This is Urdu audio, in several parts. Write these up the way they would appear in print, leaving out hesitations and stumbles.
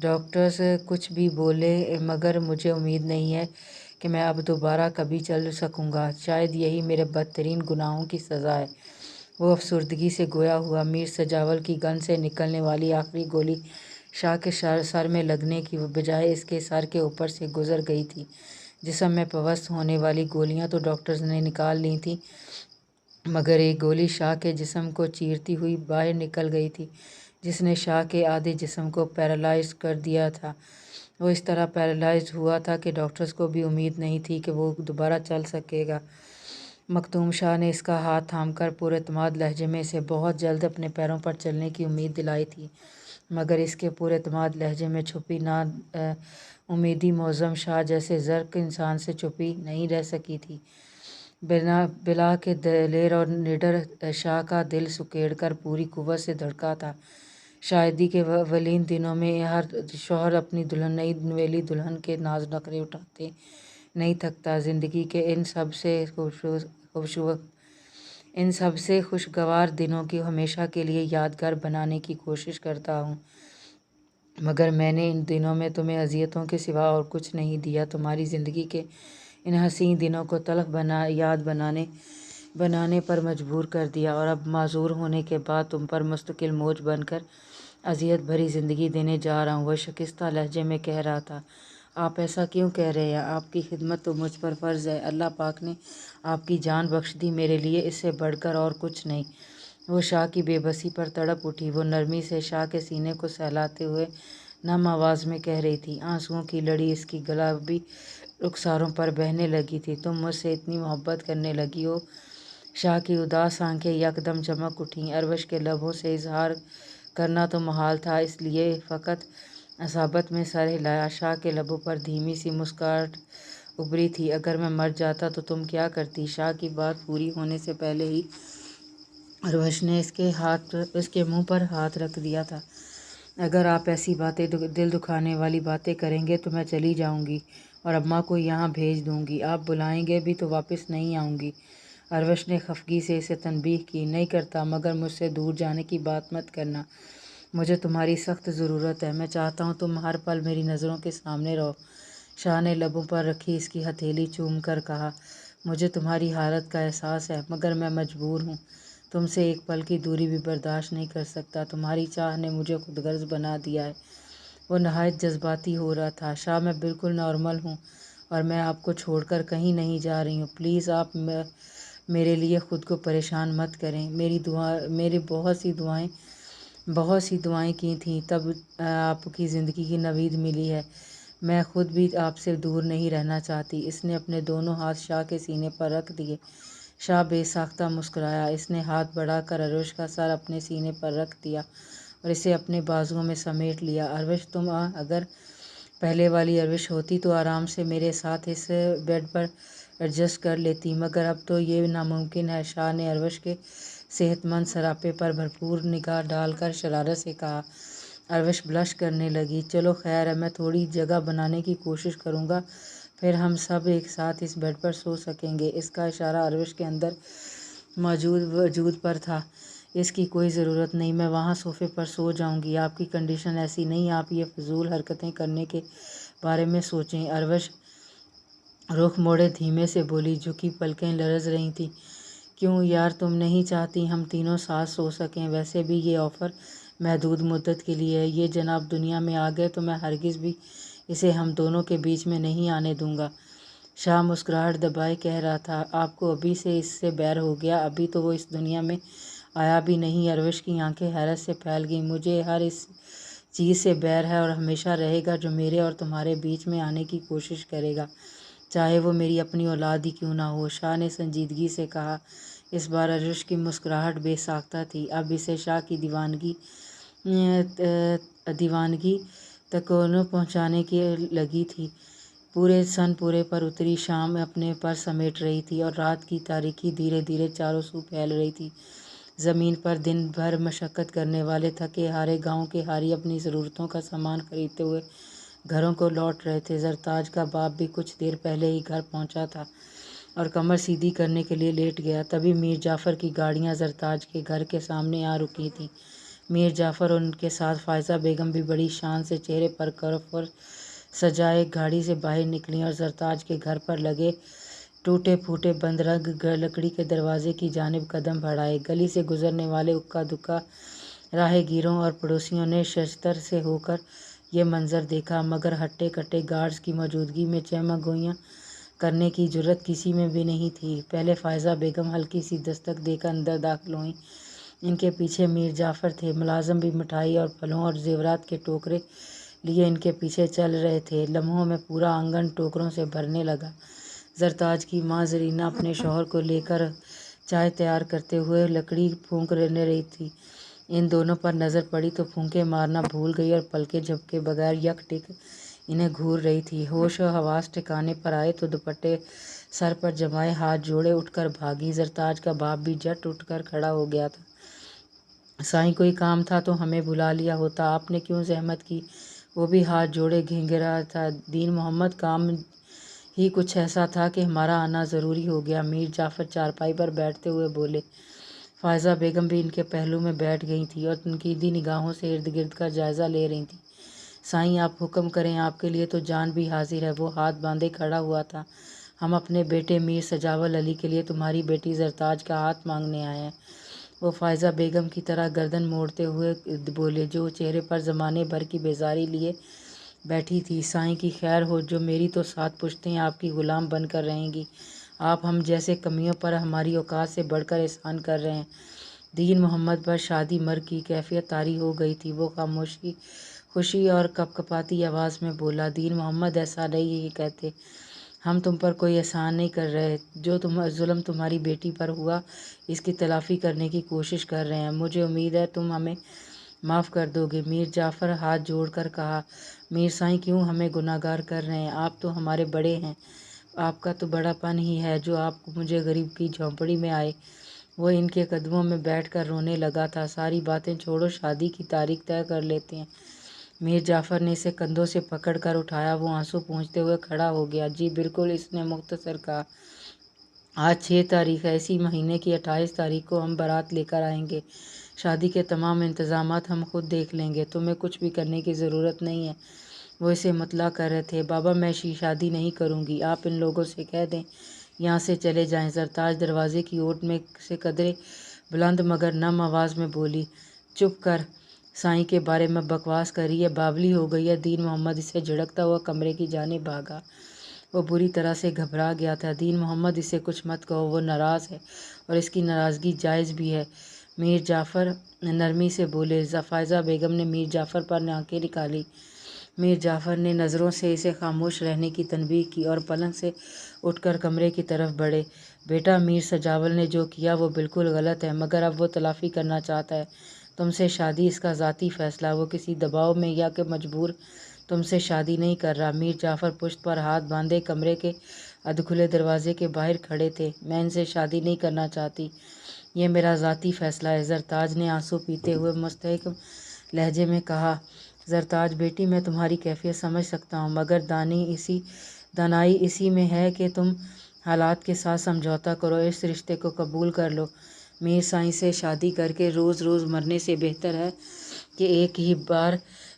ڈاکٹرز کچھ بھی بولے مگر مجھے امید نہیں ہے کہ میں اب دوبارہ کبھی چل سکوں گا۔ شاید یہی میرے بدترین گناہوں کی سزا ہے۔ وہ افسردگی سے گویا ہوا۔ میر سجاول کی گن سے نکلنے والی آخری گولی شاہ کے سر میں لگنے کی بجائے اس کے سر کے اوپر سے گزر گئی تھی۔ جسم میں پوست ہونے والی گولیاں تو ڈاکٹرز نے نکال لی تھیں، مگر ایک گولی شاہ کے جسم کو چیرتی ہوئی باہر نکل گئی تھی، جس نے شاہ کے آدھے جسم کو پیرالائز کر دیا تھا۔ وہ اس طرح پیرالائز ہوا تھا کہ ڈاکٹرز کو بھی امید نہیں تھی کہ وہ دوبارہ چل سکے گا۔ مختوم شاہ نے اس کا ہاتھ تھام کر پراعتماد لہجے میں اسے بہت جلد اپنے پیروں پر چلنے کی امید دلائی تھی، مگر اس کے پراعتماد لہجے میں چھپی نا امیدی معظم شاہ جیسے زرق انسان سے چھپی نہیں رہ سکی تھی۔ بلا کے دلیر اور نڈر شاہ کا دل سکیڑ کر پوری قوت سے دھڑکا تھا۔ شادی کے اولین دنوں میں ہر شوہر اپنی نئی نویلی دلہن کے ناز نخرے اٹھاتے نہیں تھکتا۔ زندگی کے ان سب سے خوشگوار دنوں کو ہمیشہ کے لیے یادگار بنانے کی کوشش کرتا ہوں، مگر میں نے ان دنوں میں تمہیں اذیتوں کے سوا اور کچھ نہیں دیا، تمہاری زندگی کے ان حسین دنوں کو تلخ یاد بنانے پر مجبور کر دیا، اور اب معذور ہونے کے بعد تم پر مستقل موج بن کر اذیت بھری زندگی دینے جا رہا ہوں۔ وہ شکستہ لہجے میں کہہ رہا تھا۔ آپ ایسا کیوں کہہ رہے ہیں؟ آپ کی خدمت تو مجھ پر فرض ہے۔ اللہ پاک نے آپ کی جان بخش دی، میرے لیے اس سے بڑھ کر اور کچھ نہیں۔ وہ شاہ کی بے بسی پر تڑپ اٹھی۔ وہ نرمی سے شاہ کے سینے کو سہلاتے ہوئے نم آواز میں کہہ رہی تھی۔ آنسوؤں کی لڑی اس کی گلابی رخساروں پر بہنے لگی تھی۔ تم مجھ سے اتنی محبت کرنے لگی ہو؟ شاہ کی اداس آنکھیں یکدم چمک اٹھیں۔ عروش کے لبوں سے اظہار کرنا تو محال تھا، اس لیے فقط اصابت میں سر ہلایا۔ شاہ کے لبوں پر دھیمی سی مسکراہٹ ابھری تھی۔ اگر میں مر جاتا تو تم کیا کرتی؟ شاہ کی بات پوری ہونے سے پہلے ہی عروش نے اس کے منہ پر ہاتھ رکھ دیا تھا۔ اگر آپ ایسی باتیں دل دکھانے والی باتیں کریں گے تو میں چلی جاؤں گی اور اماں کو یہاں بھیج دوں گی۔ آپ بلائیں گے بھی تو واپس نہیں آؤں گی۔ عروش نے خفگی سے اسے تنبیہ کی۔ نہیں کرتا، مگر مجھ سے دور جانے کی بات مت کرنا۔ مجھے تمہاری سخت ضرورت ہے۔ میں چاہتا ہوں تم ہر پل میری نظروں کے سامنے رہو۔ شاہ نے لبوں پر رکھی اس کی ہتھیلی چوم کر کہا۔ مجھے تمہاری حالت کا احساس ہے، مگر میں مجبور ہوں۔ تم سے ایک پل کی دوری بھی برداشت نہیں کر سکتا۔ تمہاری چاہ نے مجھے خود غرض بنا دیا ہے۔ وہ نہایت جذباتی ہو رہا تھا۔ شاہ، میں بالکل نارمل ہوں اور میں آپ کو چھوڑ کر کہیں نہیں جا رہی ہوں۔ پلیز آپ میرے لیے خود کو پریشان مت کریں۔ میری بہت سی دعائیں کی تھیں، تب آپ کی زندگی کی نوید ملی ہے۔ میں خود بھی آپ سے دور نہیں رہنا چاہتی۔ اس نے اپنے دونوں ہاتھ شاہ کے سینے پر رکھ دیے۔ شاہ بے ساختہ مسکرایا۔ اس نے ہاتھ بڑھا کر عروش کا سر اپنے سینے پر رکھ دیا اور اسے اپنے بازوؤں میں سمیٹ لیا۔ عروش، تم اگر پہلے والی عروش ہوتی تو آرام سے میرے ساتھ اس بیڈ پر ایڈجسٹ کر لیتی، مگر اب تو یہ ناممکن ہے۔ شاہ نے عروش کے صحت مند سراپے پر بھرپور نگاہ ڈال کر شرارت سے کہا۔ عروش بلش کرنے لگی۔ چلو خیر ہے، میں تھوڑی جگہ بنانے کی کوشش کروں گا، پھر ہم سب ایک ساتھ اس بیڈ پر سو سکیں گے۔ اس کا اشارہ عروش کے اندر موجود وجود پر تھا۔ اس کی کوئی ضرورت نہیں، میں وہاں صوفے پر سو جاؤں گی۔ آپ کی کنڈیشن ایسی نہیں، آپ یہ فضول حرکتیں کرنے کے بارے میں سوچیں۔ عروش رخ موڑے دھیمے سے بولی، جھکی پلکیں لرز رہی تھیں۔ کیوں یار، تم نہیں چاہتی ہم تینوں ساتھ سو سکیں؟ ویسے بھی یہ آفر محدود مدت کے لیے ہے۔ یہ جناب دنیا میں آ گئے تو میں ہرگز بھی اسے ہم دونوں کے بیچ میں نہیں آنے دوں گا۔ شاہ مسکراہٹ دبائے کہہ رہا تھا۔ آپ کو ابھی سے اس سے بیر ہو گیا؟ ابھی تو وہ اس دنیا میں آیا بھی نہیں۔ عروش کی آنکھیں حیرت سے پھیل گئیں۔ مجھے ہر اس چیز سے بیر ہے اور ہمیشہ رہے گا جو میرے اور تمہارے بیچ میں آنے کی کوشش کرے گا، چاہے وہ میری اپنی اولاد ہی کیوں نہ ہو، شاہ نے سنجیدگی سے کہا۔ اس بار عروش کی مسکراہٹ بے ساختہ تھی۔ اب اسے شاہ کی دیوانگی تکونہ پہنچانے کی لگی تھی۔ پورے پر اتری شام اپنے پر سمیٹ رہی تھی اور رات کی تاریکی دھیرے دھیرے چاروں سو پھیل رہی تھی۔ زمین پر دن بھر مشقت کرنے والے تھکے ہارے گاؤں کے حاری اپنی ضرورتوں کا سامان خریدتے ہوئے گھروں کو لوٹ رہے تھے۔ زرتاج کا باپ بھی کچھ دیر پہلے ہی گھر پہنچا تھا اور کمر سیدھی کرنے کے لیے لیٹ گیا۔ تبھی میر جعفر کی گاڑیاں زرتاج کے گھر کے سامنے آ رکی تھیں۔ میر جعفر اور ان کے ساتھ فائزہ بیگم بھی بڑی شان سے چہرے پر کرفر سجائے گاڑی سے باہر نکلیں اور زرتاج کے گھر پر لگے ٹوٹے پھوٹے بند رنگ لکڑی کے دروازے کی جانب قدم بڑھائے۔ گلی سے گزرنے والے اکا دکا راہ گیروں اور پڑوسیوں نے ششتر سے ہو کر یہ منظر دیکھا، مگر ہٹے کٹے گارڈز کی موجودگی میں چہمہ گوئیاں کرنے کی جرأت کسی میں بھی نہیں تھی۔ پہلے فائزہ بیگم ہلکی سی دستک دے کر اندر داخل ہوئیں۔ ان کے پیچھے میر جعفر تھے۔ ملازم بھی مٹھائی اور پھلوں اور زیورات کے ٹوکرے لیے ان کے پیچھے چل رہے تھے۔ لمحوں میں پورا آنگن ٹوکروں سے بھرنے لگا۔ زرتاج کی ماں زرینہ اپنے شوہر کو لے کر چائے تیار کرتے ہوئے لکڑی پھونک رہی تھی۔ ان دونوں پر نظر پڑی تو پھونکے مارنا بھول گئی اور پلکیں جھپکے بغیر یک ٹک انہیں گھور رہی تھی۔ ہوش و حواس ٹھکانے پر آئے تو دوپٹے سر پر جمائے ہاتھ جوڑے اٹھ کر بھاگی۔ زرتاج کا باپ بھی جھٹ اٹھ کر کھڑا ہو گیا تھا۔ سائیں کوئی کام تھا تو ہمیں بلا لیا ہوتا، آپ نے کیوں زحمت کی؟ وہ بھی ہاتھ جوڑے گھنگھرا تھا۔ دین محمد کام ہی کچھ ایسا تھا کہ ہمارا آنا ضروری ہو گیا، میر جعفر چارپائی پر بیٹھتے ہوئے بولے۔ فائزہ بیگم بھی ان کے پہلو میں بیٹھ گئی تھیں اور تنقیدی نگاہوں سے ارد گرد کا جائزہ لے رہی تھیں۔ سائیں آپ حکم کریں، آپ کے لیے تو جان بھی حاضر ہے۔ وہ ہاتھ باندھے کھڑا ہوا تھا۔ ہم اپنے بیٹے میر سجاول علی کے لیے تمہاری بیٹی زرتاج کا ہاتھ مانگنے آئے ہیں۔ وہ فائزہ بیگم کی طرح گردن موڑتے ہوئے بولے، جو چہرے پر زمانے بھر کی بیزاری لیے بیٹھی تھی۔ سائیں کی خیر ہو، جو میری تو 7 پشتیں آپ کی غلام بن کر رہیں گی۔ آپ ہم جیسے کمیوں پر ہماری اوقات سے بڑھ کر احسان کر رہے ہیں۔ دین محمد پر شادی مرگ کی کیفیت طاری ہو گئی تھی۔ وہ خوشی اور کپکپاتی آواز میں بولا، دین محمد ایسا نہیں کہتے، ہم تم پر کوئی احسان نہیں کر رہے۔ جو ظلم تمہاری بیٹی پر ہوا اس کی تلافی کرنے کی کوشش کر رہے ہیں۔ مجھے امید ہے تم ہمیں معاف کر دو گے۔ میر جعفر ہاتھ جوڑ کر کہا، میر سائیں کیوں ہمیں گناہگار کر رہے ہیں؟ آپ تو ہمارے بڑے ہیں، آپ کا تو بڑا پن ہی ہے جو آپ مجھے غریب کی جھونپڑی میں آئے۔ وہ ان کے قدموں میں بیٹھ کر رونے لگا تھا۔ ساری باتیں چھوڑو، شادی کی تاریخ طے کر لیتے ہیں۔ میر جعفر نے اسے کندھوں سے پکڑ کر اٹھایا۔ وہ آنسو پونچھتے ہوئے کھڑا ہو گیا۔ جی بالکل، اس نے مختصر کہا۔ آج 6 تاریخ ہے، اسی مہینے کی 28 تاریخ کو ہم بارات لے کر آئیں گے۔ شادی کے تمام انتظامات ہم خود دیکھ لیں گے، تمہیں کچھ بھی کرنے کی ضرورت نہیں ہے۔ وہ اسے مطلع کر رہے تھے۔ بابا میں شادی نہیں کروں گی، آپ ان لوگوں سے کہہ دیں یہاں سے چلے جائیں۔ زرتاج دروازے کی اوٹ میں سے قدرے بلند مگر نم آواز میں بولی، چپ کر، سائیں کے بارے میں بکواس کر رہی ہے، باولی ہو گئی ہے۔ دین محمد اسے جھڑکتا ہوا کمرے کی جانب بھاگا۔ وہ بری طرح سے گھبرا گیا تھا۔ دین محمد اسے کچھ مت کہو، وہ ناراض ہے اور اس کی ناراضگی جائز بھی ہے، میر جعفر نرمی سے بولے۔ فائزہ بیگم نے میر جعفر پر آنکھیں نکالی۔ میر جعفر نے نظروں سے اسے خاموش رہنے کی تنبیہ کی اور پلنگ سے اٹھ کر کمرے کی طرف بڑھے۔ بیٹا، میر سجاول نے جو کیا وہ بالکل غلط ہے، مگر اب وہ تلافی کرنا چاہتا ہے۔ تم سے شادی اس کا ذاتی فیصلہ، وہ کسی دباؤ میں یا کہ مجبور تم سے شادی نہیں کر رہا۔ میر جعفر پشت پر ہاتھ باندھے کمرے کے ادھکھلے دروازے کے باہر کھڑے تھے۔ میں ان سے شادی نہیں کرنا چاہتی، یہ میرا ذاتی فیصلہ ہے، زرتاج نے آنسو پیتے ہوئے مستحکم لہجے میں کہا۔ زرتاج بیٹی، میں تمہاری کیفیت سمجھ سکتا ہوں، مگر دانائی اسی میں ہے کہ تم حالات کے ساتھ سمجھوتا کرو، اس رشتے کو قبول کر لو۔ میر سائیں سے شادی کر کے روز روز مرنے سے بہتر ہے کہ ایک ہی بار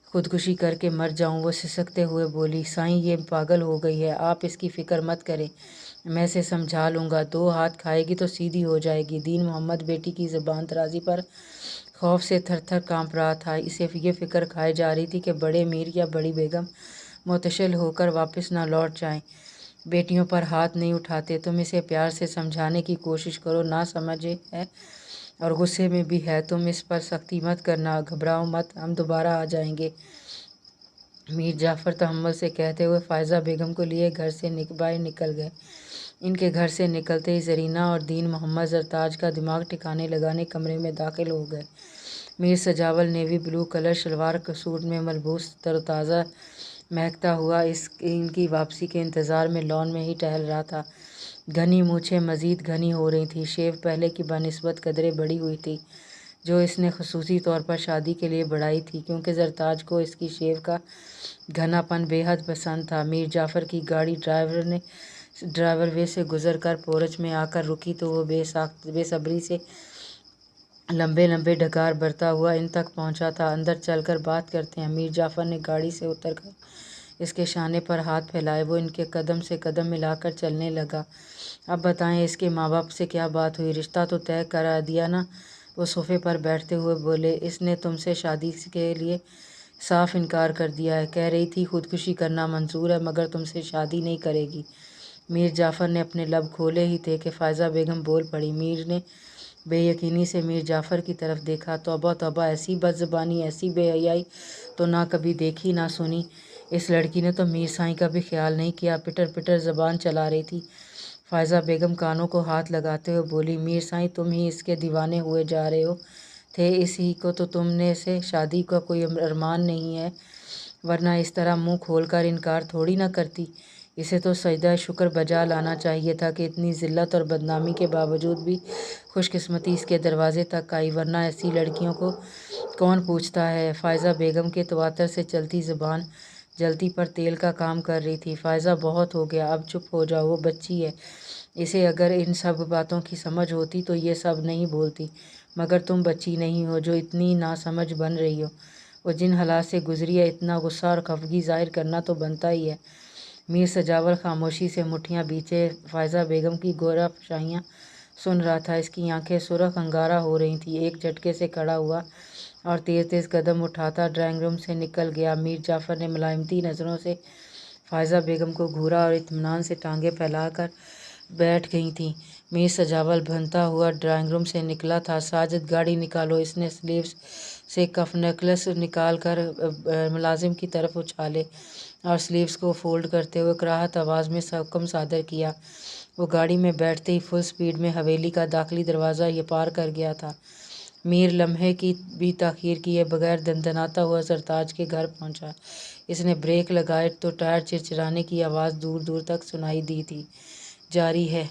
خودکشی کر کے مر جاؤں۔ وہ سسکتے ہوئے بولی، سائیں یہ پاگل ہو گئی ہے، آپ اس کی فکر مت کریں، میں اسے سمجھا لوں گا، 2 ہاتھ کھائے گی تو سیدھی ہو جائے گی۔ دین محمد بیٹی کی زبان درازی پر خوف سے تھر تھر کانپ رہا تھا۔ اسے یہ فکر کھائی جا رہی تھی کہ بڑے میر یا بڑی بیگم متشل ہو کر واپس نہ لوٹ جائیں۔ بیٹیوں پر ہاتھ نہیں اٹھاتے، تم اسے پیار سے سمجھانے کی کوشش کرو، نہ سمجھے ہے اور غصے میں بھی ہے، تم اس پر سختی مت کرنا، گھبراؤ مت، ہم دوبارہ آ جائیں گے۔ میر جعفر تحمل سے کہتے ہوئے فائزہ بیگم کو لیے گھر سے باہر نکل گئے۔ ان کے گھر سے نکلتے ہی زرینہ اور دین محمد زرتاج کا دماغ ٹھکانے لگانے کمرے میں داخل ہو گئے۔ Mir Sajawal navy blue colour shalwar suit میں ملبوس تر و تازہ مہکتا ہوا ان کی واپسی کے انتظار میں لان میں ہی ٹہل رہا تھا۔ گھنی مونچھیں مزید گھنی ہو رہی تھیں، شیو پہلے کی بنسبت قدرے بڑی ہوئی تھی، جو اس نے خصوصی طور پر شادی کے لیے بڑھائی تھی، کیونکہ زرتاج کو اس کی شیو کا گھنا پن بے حد پسند تھا۔ میر جعفر کی گاڑی ڈرائیور وے سے گزر کر پورچ میں آ کر رکی تو وہ بے صبری سے لمبے لمبے ڈگار بھرتا ہوا ان تک پہنچا تھا۔ اندر چل کر بات کرتے ہیں۔ میر جعفر نے گاڑی سے اتر کر اس کے شانے پر ہاتھ پھیلائے۔ وہ ان کے قدم سے قدم ملا کر چلنے لگا۔ اب بتائیں اس کے ماں باپ سے کیا بات ہوئی؟ رشتہ تو طے کرا دیا نا؟ وہ صوفے پر بیٹھتے ہوئے بولے۔ اس نے تم سے شادی کے لیے صاف انکار کر دیا ہے۔ کہہ رہی تھی خودکشی کرنا منظور ہے مگر تم سے شادی نہیں کرے گی۔ میر جعفر نے اپنے لب کھولے ہی تھے کہ فائزہ بیگم بول پڑی۔ میر نے بے یقینی سے میر جعفر کی طرف دیکھا۔ توبہ توبہ، ایسی بد زبانی، ایسی بے حیائی تو نہ کبھی دیکھی نہ سنی۔ اس لڑکی نے تو میر سائیں کا بھی خیال نہیں کیا، پٹر پٹر زبان چلا رہی تھی۔ فائزہ بیگم کانوں کو ہاتھ لگاتے ہوئے بولی، میر سائیں تم ہی اس کے دیوانے ہوئے جا رہے ہو تھے، اس ہی کو تو تم نے سے شادی کا کوئی ارمان نہیں ہے، ورنہ اس طرح منہ کھول کر انکار تھوڑی نہ کرتی۔ اسے تو سجدہ شکر بجا لانا چاہیے تھا کہ اتنی ذلت اور بدنامی کے باوجود بھی خوش قسمتی اس کے دروازے تک آئی، ورنہ ایسی لڑکیوں کو کون پوچھتا ہے؟ فائزہ بیگم کے تواتر سے چلتی زبان جلتی پر تیل کا کام کر رہی تھی۔ فائزہ بہت ہو گیا، اب چپ ہو جاؤ، وہ بچی ہے، اسے اگر ان سب باتوں کی سمجھ ہوتی تو یہ سب نہیں بولتی، مگر تم بچی نہیں ہو جو اتنی ناسمجھ بن رہی ہو۔ وہ جن حالات سے گزری ہے، اتنا غصہ اور خفگی ظاہر کرنا تو بنتا ہی ہے۔ میر سجاول خاموشی سے مٹھیاں بیچے فائزہ بیگم کی گورا فشانیاں سن رہا تھا۔ اس کی آنکھیں سرخ انگارہ ہو رہی تھیں۔ ایک جھٹکے سے کھڑا ہوا اور تیز تیز قدم اٹھاتا ڈرائنگ روم سے نکل گیا۔ میر جعفر نے ملائمتی نظروں سے فائزہ بیگم کو گھورا اور اطمینان سے ٹانگیں پھیلا کر بیٹھ گئی تھیں۔ میر سجاول بھنتا ہوا ڈرائنگ روم سے نکلا تھا۔ ساجد گاڑی نکالو۔ اس نے سلیوز سے کف نیکلس نکال کر ملازم کی طرف اچھالے اور سلیوز کو فولڈ کرتے ہوئے کراہت آواز میں حکم صادر کیا۔ وہ گاڑی میں بیٹھتے ہی فل سپیڈ میں حویلی کا داخلی دروازہ یہ پار کر گیا تھا۔ میر لمحے کی بھی تاخیر کیے بغیر دندناتا ہوا سرتاج کے گھر پہنچا۔ اس نے بریک لگائے تو ٹائر چرچرانے کی آواز دور دور تک سنائی دی تھی۔ جاری ہے۔